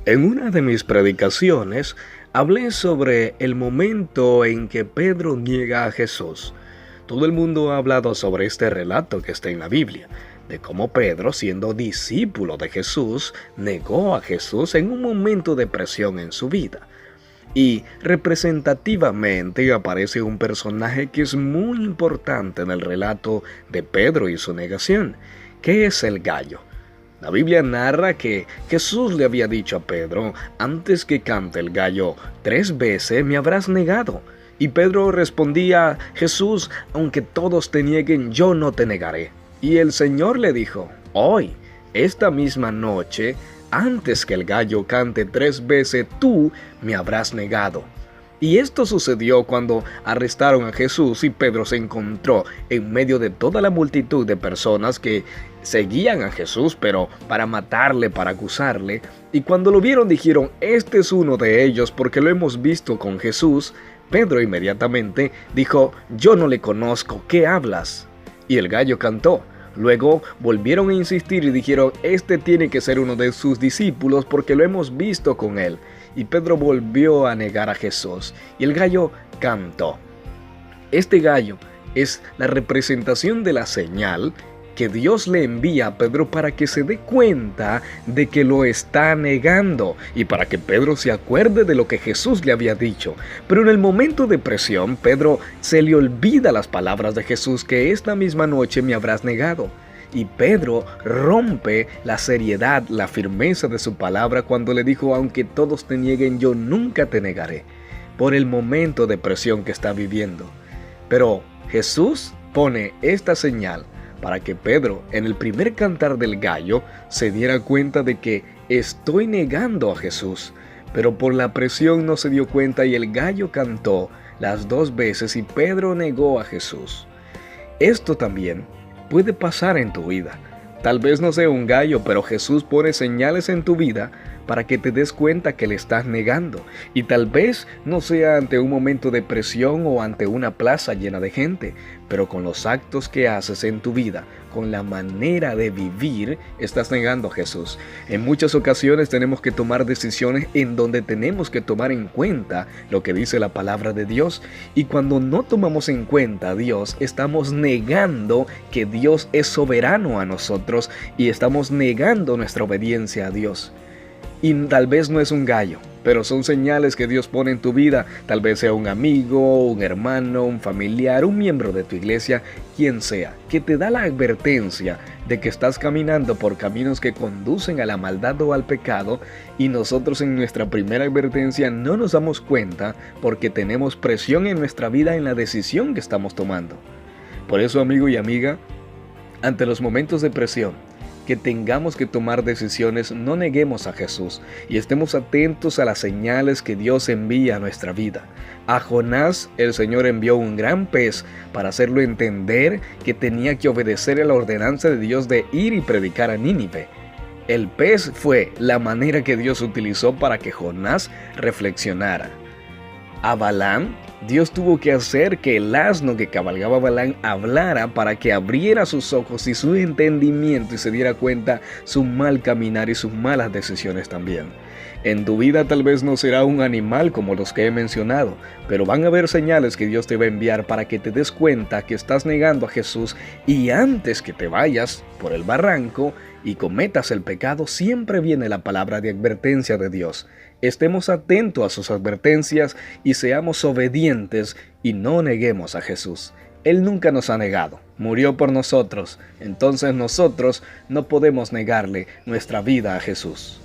En una de mis predicaciones hablé sobre el momento en que Pedro niega a Jesús. Todo el mundo ha hablado sobre este relato que está en la Biblia, de cómo Pedro, siendo discípulo de Jesús, negó a Jesús en un momento de presión en su vida. Y representativamente aparece un personaje que es muy importante en el relato de Pedro y su negación, que es el gallo. La Biblia narra que Jesús le había dicho a Pedro: antes que cante el gallo 3 veces me habrás negado. Y Pedro respondía: Jesús, aunque todos te nieguen, yo no te negaré. Y el Señor le dijo: hoy, esta misma noche, antes que el gallo cante 3 veces, tú me habrás negado. Y esto sucedió cuando arrestaron a Jesús y Pedro se encontró en medio de toda la multitud de personas que seguían a Jesús, pero para matarle, para acusarle. Y cuando lo vieron dijeron: este es uno de ellos porque lo hemos visto con Jesús. Pedro inmediatamente dijo: yo no le conozco, ¿qué hablas? Y el gallo cantó. Luego volvieron a insistir y dijeron: este tiene que ser uno de sus discípulos porque lo hemos visto con él. Y Pedro volvió a negar a Jesús y el gallo cantó. Este gallo es la representación de la señal que Dios le envía a Pedro para que se dé cuenta de que lo está negando y para que Pedro se acuerde de lo que Jesús le había dicho. Pero en el momento de presión, Pedro se le olvida las palabras de Jesús, que esta misma noche me habrás negado. Y Pedro rompe la seriedad, la firmeza de su palabra cuando le dijo: aunque todos te nieguen, yo nunca te negaré, por el momento de presión que está viviendo. Pero Jesús pone esta señal para que Pedro, en el primer cantar del gallo, se diera cuenta de que estoy negando a Jesús. Pero por la presión no se dio cuenta y el gallo cantó las 2 veces y Pedro negó a Jesús. Esto también puede pasar en tu vida. Tal vez no sea un gallo, pero Jesús pone señales en tu vida para que te des cuenta que le estás negando. Y tal vez no sea ante un momento de presión o ante una plaza llena de gente, pero con los actos que haces en tu vida, con la manera de vivir, estás negando a Jesús. En muchas ocasiones tenemos que tomar decisiones en donde tenemos que tomar en cuenta lo que dice la palabra de Dios. Y cuando no tomamos en cuenta a Dios, estamos negando que Dios es soberano a nosotros y estamos negando nuestra obediencia a Dios. Y tal vez no es un gallo, pero son señales que Dios pone en tu vida. Tal vez sea un amigo, un hermano, un familiar, un miembro de tu iglesia, quien sea, que te da la advertencia de que estás caminando por caminos que conducen a la maldad o al pecado, y nosotros en nuestra primera advertencia no nos damos cuenta porque tenemos presión en nuestra vida en la decisión que estamos tomando. Por eso, amigo y amiga, ante los momentos de presión, que tengamos que tomar decisiones, no neguemos a Jesús y estemos atentos a las señales que Dios envía a nuestra vida. A Jonás el Señor envió un gran pez para hacerlo entender que tenía que obedecer a la ordenanza de Dios de ir y predicar a Nínive. El pez fue la manera que Dios utilizó para que Jonás reflexionara. A Balaam, Dios tuvo que hacer que el asno que cabalgaba Balaam hablara para que abriera sus ojos y su entendimiento y se diera cuenta su mal caminar y sus malas decisiones también. En tu vida tal vez no será un animal como los que he mencionado, pero van a haber señales que Dios te va a enviar para que te des cuenta que estás negando a Jesús, y antes que te vayas por el barranco y cometas el pecado, siempre viene la palabra de advertencia de Dios. Estemos atentos a sus advertencias y seamos obedientes y no neguemos a Jesús. Él nunca nos ha negado, murió por nosotros, entonces nosotros no podemos negarle nuestra vida a Jesús.